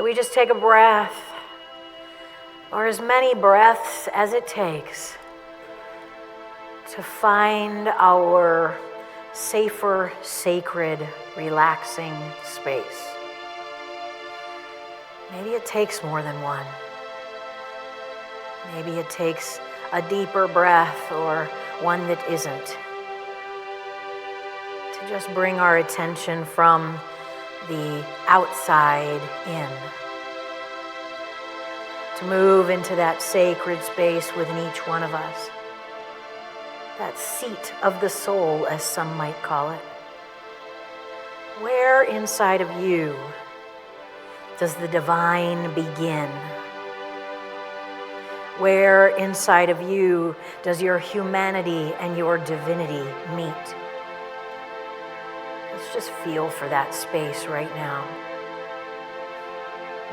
So we just take a breath, or as many breaths as it takes, to find our safer, sacred, relaxing space. Maybe it takes more than one. Maybe it takes a deeper breath or one that isn't. To just bring our attention from the outside in. To move into that sacred space within each one of us. That seat of the soul, as some might call it. Where inside of you does the divine begin? Where inside of you does your humanity and your divinity meet? Let's just feel for that space right now.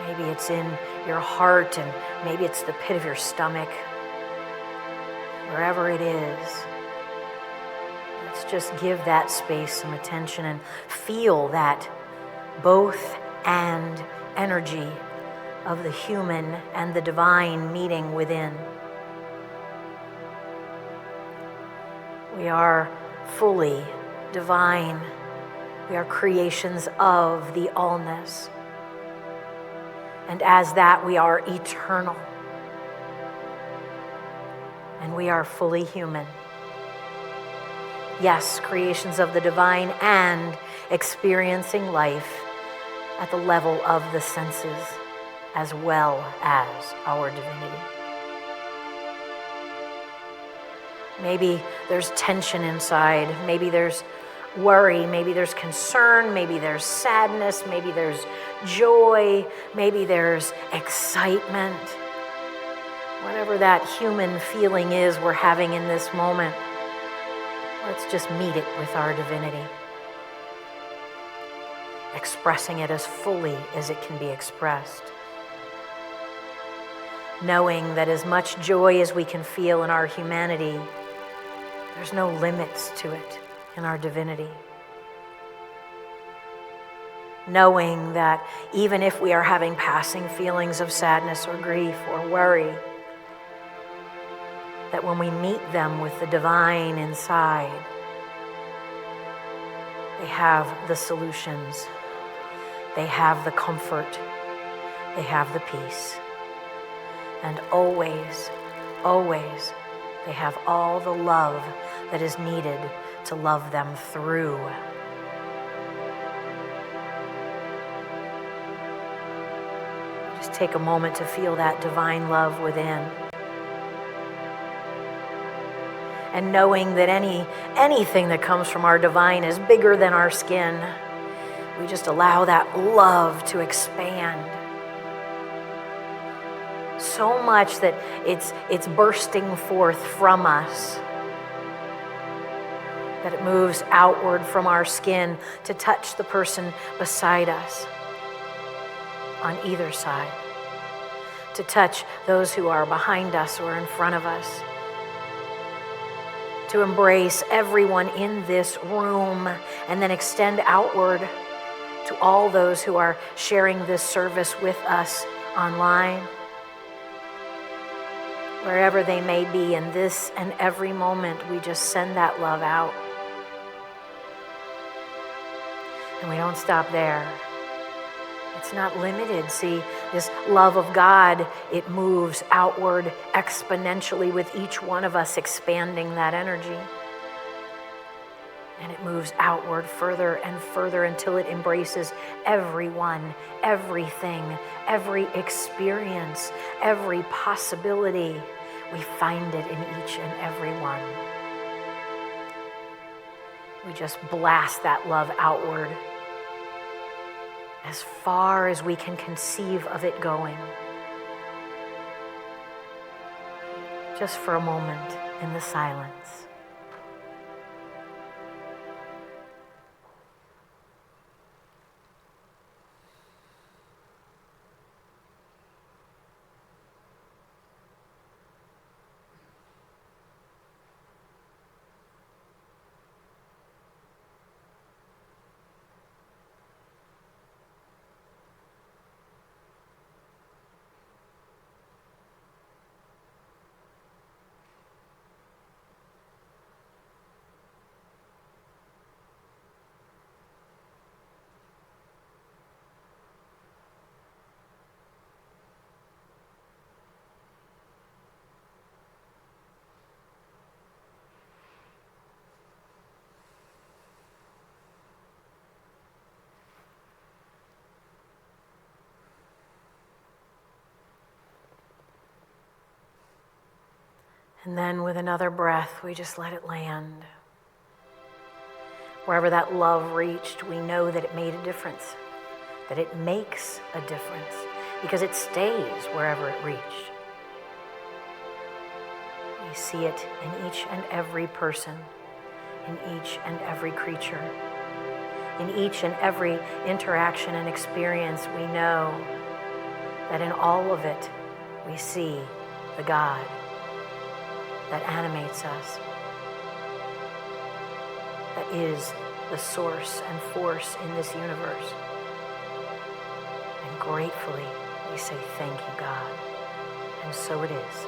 Maybe it's in your heart, and maybe it's the pit of your stomach. Wherever it is, let's just give that space some attention and feel that both and energy of the human and the divine meeting within. We are fully divine. We are creations of the allness. And as that, we are eternal. And we are fully human. Yes, creations of the divine and experiencing life at the level of the senses as well as our divinity. Maybe there's tension inside. Maybe there's worry. Maybe there's concern. Maybe there's sadness. Maybe there's joy. Maybe there's excitement. Whatever that human feeling is we're having in this moment, let's just meet it with our divinity. Expressing it as fully as it can be expressed. Knowing that as much joy as we can feel in our humanity, there's no limits to it in our divinity. Knowing that even if we are having passing feelings of sadness or grief or worry, that when we meet them with the divine inside, they have the solutions, they have the comfort, they have the peace. And always, always, they have all the love that is needed to love them through. Just take a moment to feel that divine love within. And knowing that anything that comes from our divine is bigger than our skin, we just allow that love to expand. So much that it's bursting forth from us, that it moves outward from our skin to touch the person beside us on either side, to touch those who are behind us or in front of us, to embrace everyone in this room and then extend outward to all those who are sharing this service with us online. Wherever they may be in this and every moment, we just send that love out. And we don't stop there. It's not limited. See, this love of God, it moves outward exponentially with each one of us expanding that energy. And it moves outward further and further until it embraces everyone, everything, every experience, every possibility. We find it in each and every one. We just blast that love outward as far as we can conceive of it going. Just for a moment in the silence. And then with another breath, we just let it land. Wherever that love reached, we know that it made a difference, that it makes a difference, because it stays wherever it reached. We see it in each and every person, in each and every creature, in each and every interaction and experience. We know that in all of it, we see the God that animates us, that is the source and force in this universe. And gratefully, we say, thank you, God. And so it is.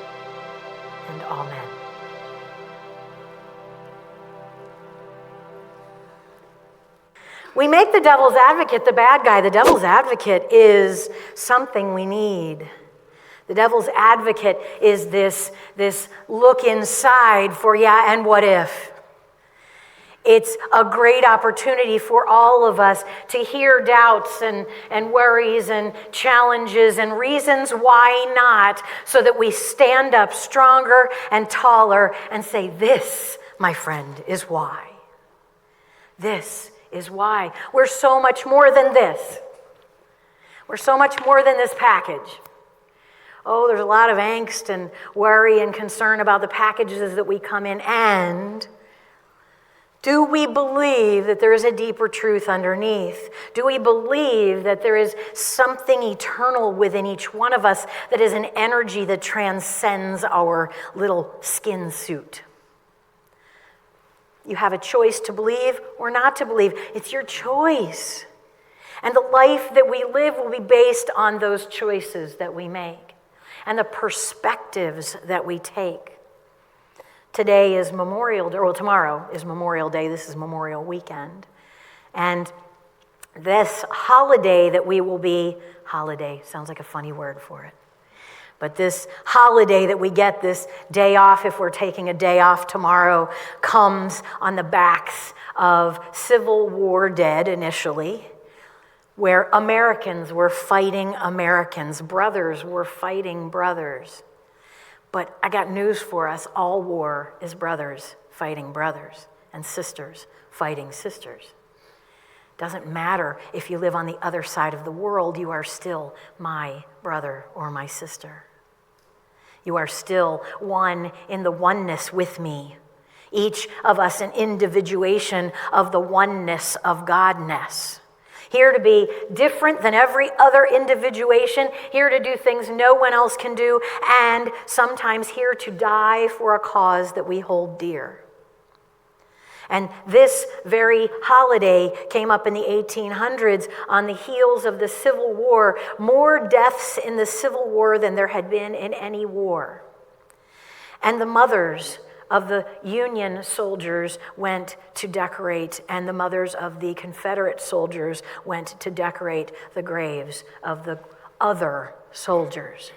And amen. We make the devil's advocate the bad guy. The devil's advocate is something we need. The devil's advocate is this look inside for, yeah, and what if? It's a great opportunity for all of us to hear doubts and worries and challenges and reasons why not, so that we stand up stronger and taller and say, this, my friend, is why. This is why. We're so much more than this. We're so much more than this package. Oh, there's a lot of angst and worry and concern about the packages that we come in. And do we believe that there is a deeper truth underneath? Do we believe that there is something eternal within each one of us that is an energy that transcends our little skin suit? You have a choice to believe or not to believe. It's your choice. And the life that we live will be based on those choices that we make and the perspectives that we take. Today is Memorial Day, well, tomorrow is Memorial Day. This is Memorial Weekend. And this holiday that we will be, holiday sounds like a funny word for it. But this holiday that we get, this day off, if we're taking a day off tomorrow, comes on the backs of Civil War dead initially, where Americans were fighting Americans, brothers were fighting brothers. But I got news for us, all war is brothers fighting brothers and sisters fighting sisters. Doesn't matter if you live on the other side of the world, you are still my brother or my sister. You are still one in the oneness with me. Each of us an individuation of the oneness of Godness. Here to be different than every other individuation, here to do things no one else can do, and sometimes here to die for a cause that we hold dear. And this very holiday came up in the 1800s on the heels of the Civil War. More deaths in the Civil War than there had been in any war. And the mothers of the Union soldiers went to decorate, and the mothers of the Confederate soldiers went to decorate the graves of the other soldiers.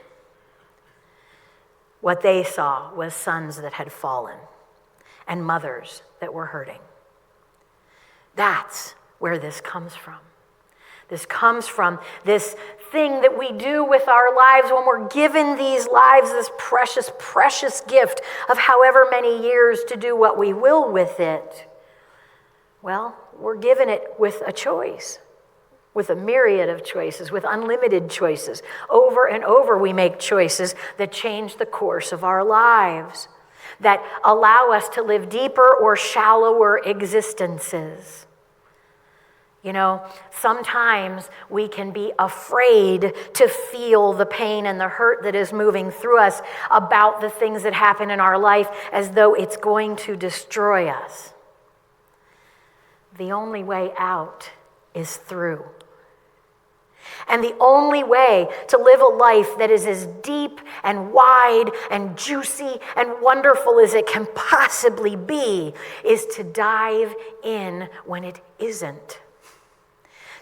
What they saw was sons that had fallen and mothers that were hurting. That's where this comes from. This comes from this thing that we do with our lives when we're given these lives, this precious, precious gift of however many years to do what we will with it. Well, we're given it with a choice, with a myriad of choices, with unlimited choices. Over and over we make choices that change the course of our lives, that allow us to live deeper or shallower existences. You know, sometimes we can be afraid to feel the pain and the hurt that is moving through us about the things that happen in our life as though it's going to destroy us. The only way out is through. And the only way to live a life that is as deep and wide and juicy and wonderful as it can possibly be is to dive in when it isn't.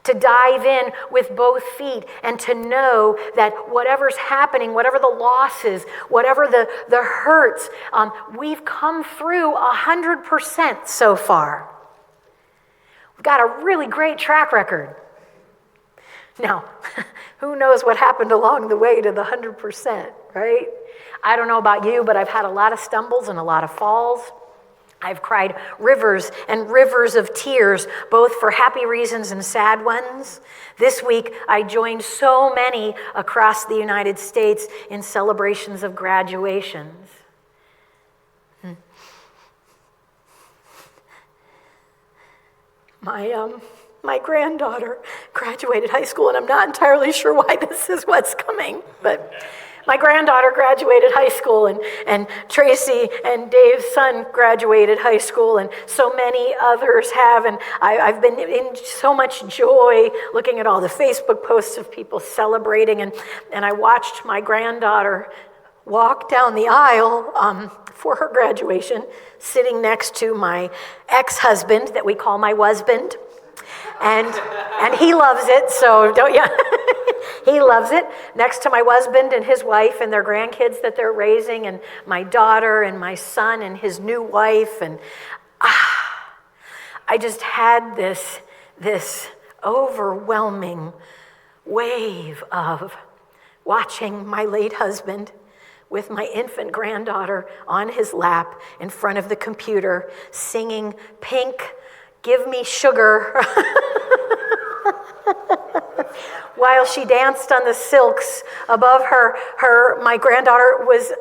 To dive in with both feet and to know that whatever's happening, whatever the losses, whatever the hurts, we've come through 100% so far. We've got a really great track record. Now, who knows what happened along the way to the 100%, right? I don't know about you, but I've had a lot of stumbles and a lot of falls. I've cried rivers and rivers of tears, both for happy reasons and sad ones. This week, I joined so many across the United States in celebrations of graduations. My granddaughter graduated high school, and I'm not entirely sure why this is what's coming, but my granddaughter graduated high school, and Tracy and Dave's son graduated high school, and so many others have, and I've been in so much joy looking at all the Facebook posts of people celebrating, and I watched my granddaughter walk down the aisle for her graduation, sitting next to my ex-husband that we call my husband. And he loves it, so don't you? He loves it. Next to my husband and his wife and their grandkids that they're raising, and my daughter and my son and his new wife, and I just had this overwhelming wave of watching my late husband with my infant granddaughter on his lap in front of the computer, singing Pink, Give Me Sugar, while she danced on the silks above her. My granddaughter was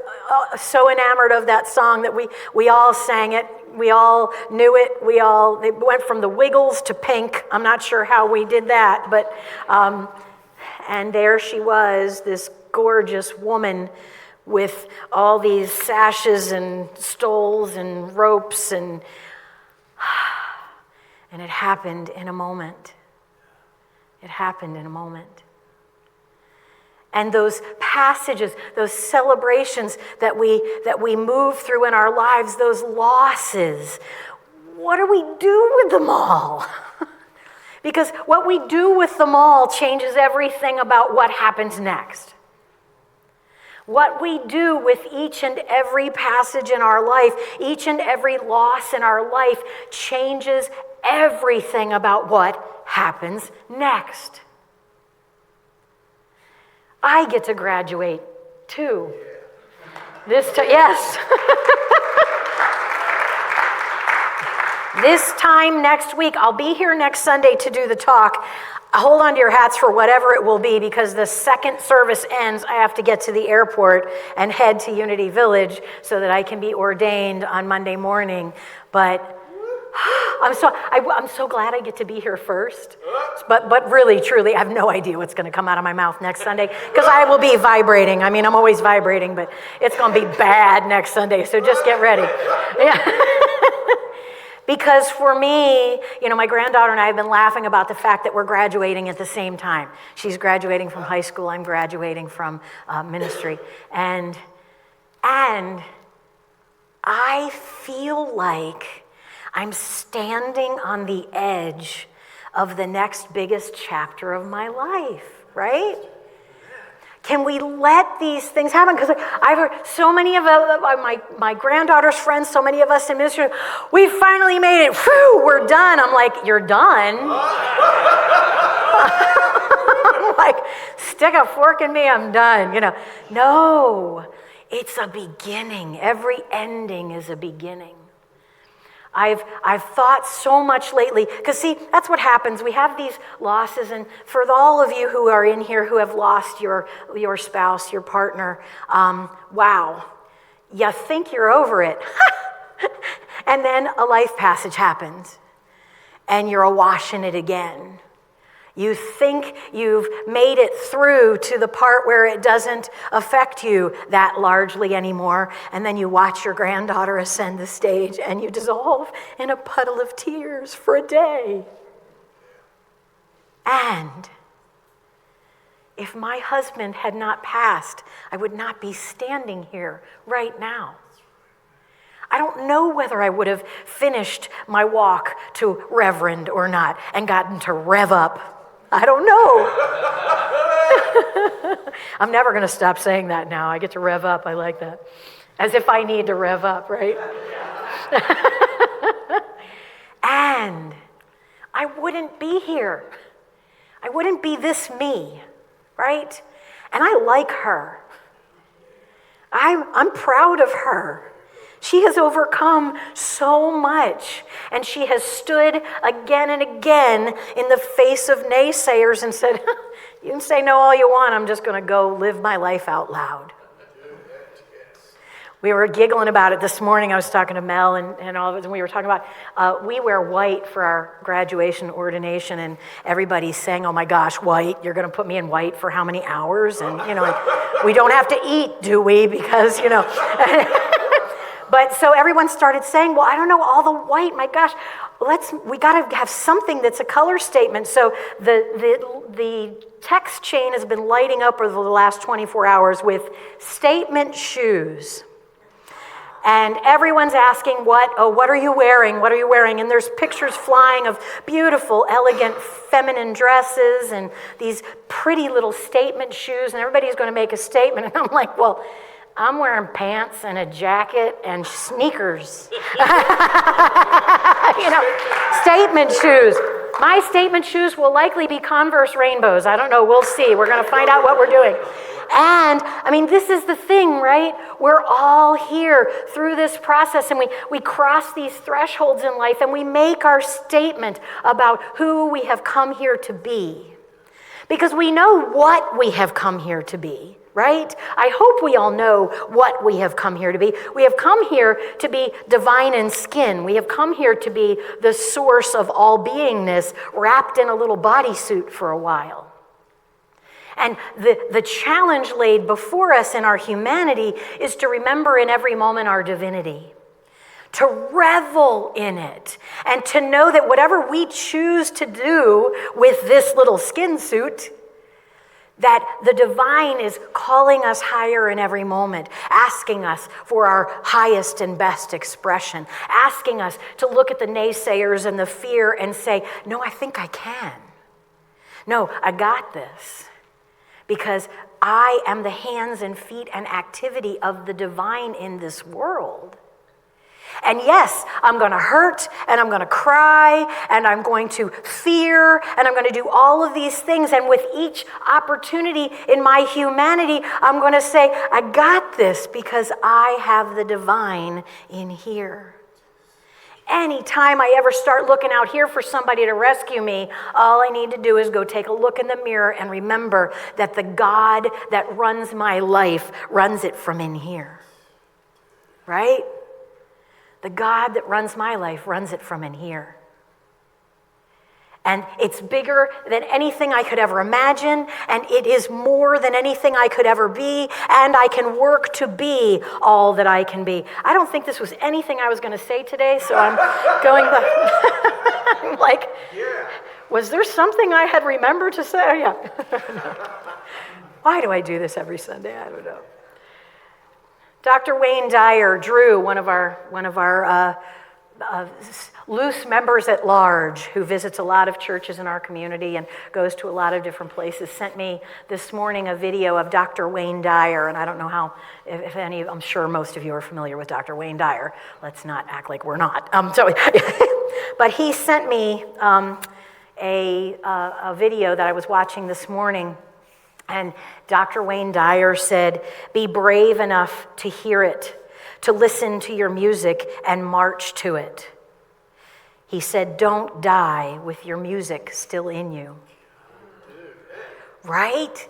so enamored of that song that we all sang it. We all knew it. It went from the Wiggles to Pink. I'm not sure how we did that, but, and there she was, this gorgeous woman with all these sashes and stoles and ropes, and it happened in a moment. It happened in a moment. And those passages, those celebrations that we move through in our lives, those losses, what do we do with them all? Because what we do with them all changes everything about what happens next. What we do with each and every passage in our life, each and every loss in our life, changes everything about what happens next. I get to graduate too. Yes. This time next week, I'll be here next Sunday to do the talk. Hold on to your hats for whatever it will be, because the second service ends, I have to get to the airport and head to Unity Village so that I can be ordained on Monday morning. But I'm so glad I get to be here first. But really, truly, I have no idea what's going to come out of my mouth next Sunday, because I will be vibrating. I mean, I'm always vibrating, but it's going to be bad next Sunday, so just get ready. Yeah. Because for me, my granddaughter and I have been laughing about the fact that we're graduating at the same time. She's graduating from high school, I'm graduating from ministry. And I feel like I'm standing on the edge of the next biggest chapter of my life, right? Can we let these things happen? Because I've heard so many of my granddaughter's friends, so many of us in ministry, we finally made it. Whew, we're done. I'm like, you're done? I'm like, stick a fork in me, I'm done. No, it's a beginning. Every ending is a beginning. I've thought so much lately, because see, that's what happens. We have these losses, and for all of you who are in here who have lost your spouse, your partner, wow, you think you're over it. And then a life passage happens, and you're awash in it again. You think you've made it through to the part where it doesn't affect you that largely anymore, and then you watch your granddaughter ascend the stage and you dissolve in a puddle of tears for a day. And if my husband had not passed, I would not be standing here right now. I don't know whether I would have finished my walk to Reverend or not and gotten to rev up. I don't know. I'm never going to stop saying that now. I get to rev up. I like that. As if I need to rev up, right? And I wouldn't be here. I wouldn't be this me, right? And I like her. I'm proud of her. She has overcome so much, and she has stood again and again in the face of naysayers and said, you can say no all you want, I'm just going to go live my life out loud. We were giggling about it this morning. I was talking to Mel and all of us, and we were talking about, we wear white for our graduation ordination, and everybody's saying, oh my gosh, white, you're going to put me in white for how many hours? And, like, we don't have to eat, do we? Because, But so everyone started saying, well, I don't know, all the white, my gosh, we got to have something that's a color statement. So the text chain has been lighting up over the last 24 hours with statement shoes. And everyone's asking, what are you wearing? What are you wearing? And there's pictures flying of beautiful, elegant, feminine dresses and these pretty little statement shoes, and everybody's going to make a statement. And I'm like, well, I'm wearing pants and a jacket and sneakers. Statement shoes. My statement shoes will likely be Converse rainbows. I don't know, we'll see. We're going to find out what we're doing. And, this is the thing, right? We're all here through this process, and we cross these thresholds in life, and we make our statement about who we have come here to be. Because we know what we have come here to be, right? I hope we all know what we have come here to be. We have come here to be divine in skin. We have come here to be the source of all beingness, wrapped in a little bodysuit for a while. And the challenge laid before us in our humanity is to remember in every moment our divinity, to revel in it, and to know that whatever we choose to do with this little skin suit, that the divine is calling us higher in every moment, asking us for our highest and best expression, asking us to look at the naysayers and the fear and say, no, I think I can. No, I got this. Because I am the hands and feet and activity of the divine in this world. And yes, I'm going to hurt, and I'm going to cry, and I'm going to fear, and I'm going to do all of these things. And with each opportunity in my humanity, I'm going to say, I got this because I have the divine in here. Anytime I ever start looking out here for somebody to rescue me, all I need to do is go take a look in the mirror and remember that the God that runs my life runs it from in here. Right? The God that runs my life runs it from in here. And it's bigger than anything I could ever imagine, and it is more than anything I could ever be, and I can work to be all that I can be. I don't think this was anything I was going to say today, so I'm going back. I'm like, was there something I had remembered to say? Yeah. Why do I do this every Sunday? I don't know. Dr. Wayne Dyer, Drew, one of our loose members at large who visits a lot of churches in our community and goes to a lot of different places, sent me this morning a video of Dr. Wayne Dyer, and I don't know if any, I'm sure most of you are familiar with Dr. Wayne Dyer. Let's not act like we're not. But he sent me a video that I was watching this morning, and Dr. Wayne Dyer said, be brave enough to hear it, to listen to your music and march to it. He said, don't die with your music still in you. Right?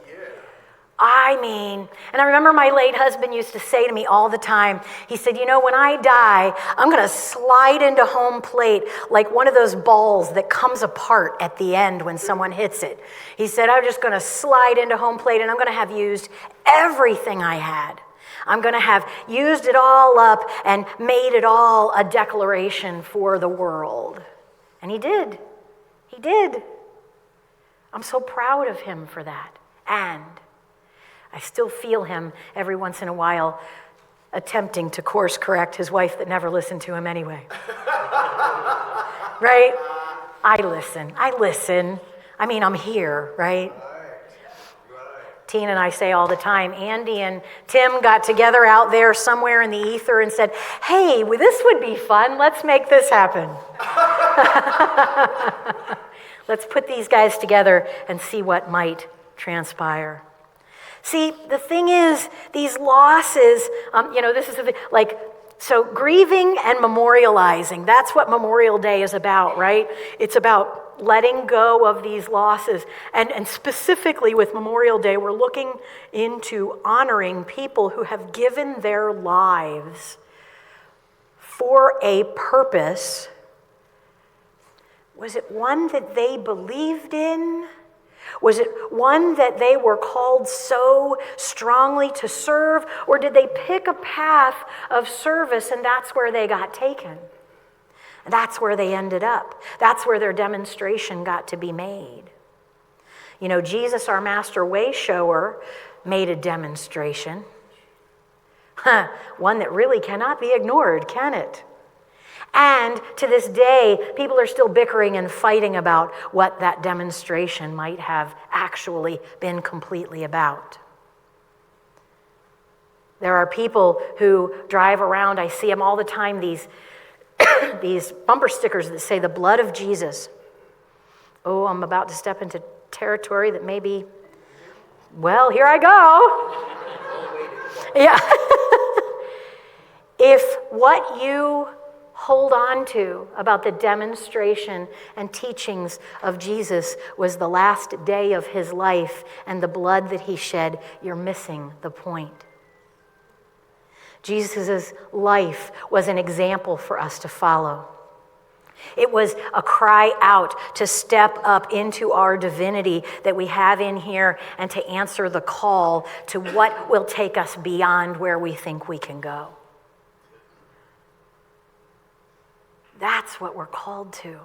And I remember my late husband used to say to me all the time, he said, when I die, I'm going to slide into home plate like one of those balls that comes apart at the end when someone hits it. He said, I'm just going to slide into home plate, and I'm going to have used everything I had. I'm going to have used it all up and made it all a declaration for the world. And he did. He did. I'm so proud of him for that. And I still feel him every once in a while attempting to course correct his wife that never listened to him anyway. Right? I listen. I'm here, right? Tina and I say all the time, Andy and Tim got together out there somewhere in the ether and said, hey, this would be fun. Let's make this happen. Let's put these guys together and see what might transpire. See, the thing is, these losses, this is the thing, so grieving and memorializing, that's what Memorial Day is about, right? It's about letting go of these losses. And specifically with Memorial Day, we're looking into honoring people who have given their lives for a purpose. Was it one that they believed in? Was it one that they were called so strongly to serve? Or did they pick a path of service and that's where they got taken? That's where they ended up. That's where their demonstration got to be made. Jesus, our master way shower, made a demonstration. One that really cannot be ignored, can it? And to this day, people are still bickering and fighting about what that demonstration might have actually been completely about. There are people who drive around, I see them all the time, these bumper stickers that say the blood of Jesus. Oh, I'm about to step into territory that maybe, well, here I go. Yeah. If what you hold on to about the demonstration and teachings of Jesus was the last day of his life and the blood that he shed, you're missing the point. Jesus' life was an example for us to follow. It was a cry out to step up into our divinity that we have in here and to answer the call to what will take us beyond where we think we can go. That's what we're called to.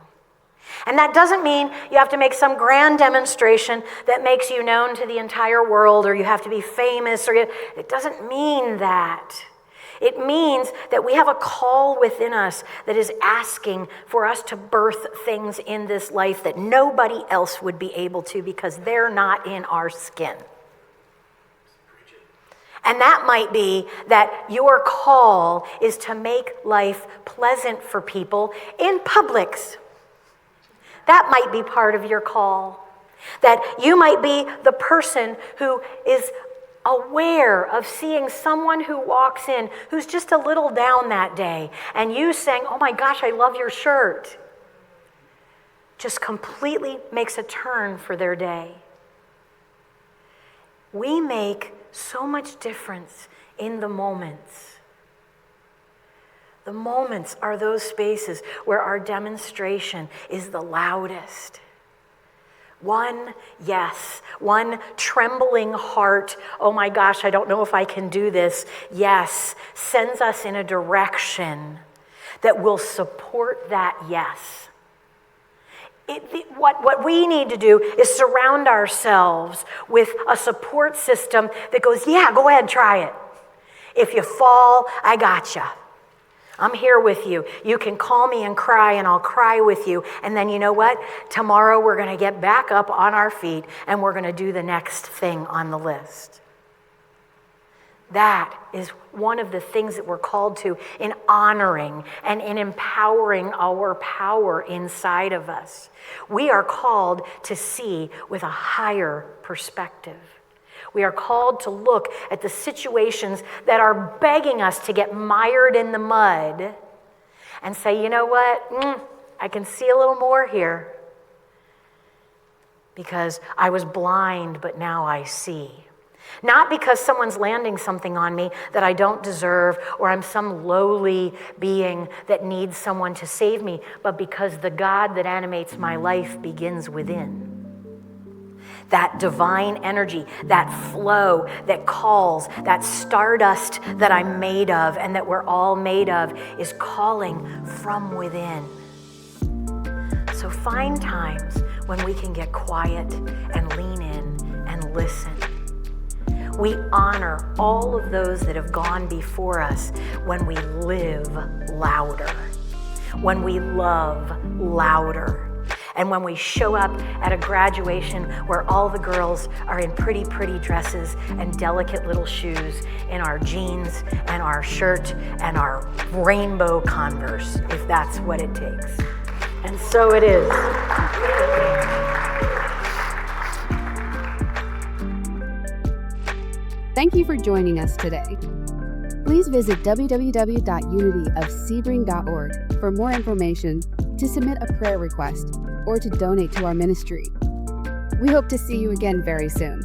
And that doesn't mean you have to make some grand demonstration that makes you known to the entire world, or you have to be famous, it doesn't mean that. It means that we have a call within us that is asking for us to birth things in this life that nobody else would be able to because they're not in our skin. And that might be that your call is to make life pleasant for people in Publix. That might be part of your call. That you might be the person who is aware of seeing someone who walks in who's just a little down that day, and you saying, "Oh my gosh, I love your shirt," just completely makes a turn for their day. We make so much difference in the moments. The moments are those spaces where our demonstration is the loudest. One yes, one trembling heart, "Oh my gosh, I don't know if I can do this," yes, sends us in a direction that will support that yes. What we need to do is surround ourselves with a support system that goes, "Yeah, go ahead, try it. If you fall, I gotcha. I'm here with you. You can call me and cry, and I'll cry with you. And then you know what? Tomorrow we're going to get back up on our feet, and we're going to do the next thing on the list." That is one of the things that we're called to in honoring and in empowering our power inside of us. We are called to see with a higher perspective. We are called to look at the situations that are begging us to get mired in the mud and say, "You know what? I can see a little more here because I was blind, but now I see." Not because someone's landing something on me that I don't deserve, or I'm some lowly being that needs someone to save me, but because the God that animates my life begins within. That divine energy, that flow that calls, that stardust that I'm made of and that we're all made of is calling from within. So find times when we can get quiet and lean in and listen. We honor all of those that have gone before us when we live louder, when we love louder, and when we show up at a graduation where all the girls are in pretty, pretty dresses and delicate little shoes in our jeans and our shirt and our rainbow Converse, if that's what it takes. And so it is. Thank you for joining us today. Please visit www.unityofsebring.org for more information, to submit a prayer request, or to donate to our ministry. We hope to see you again very soon.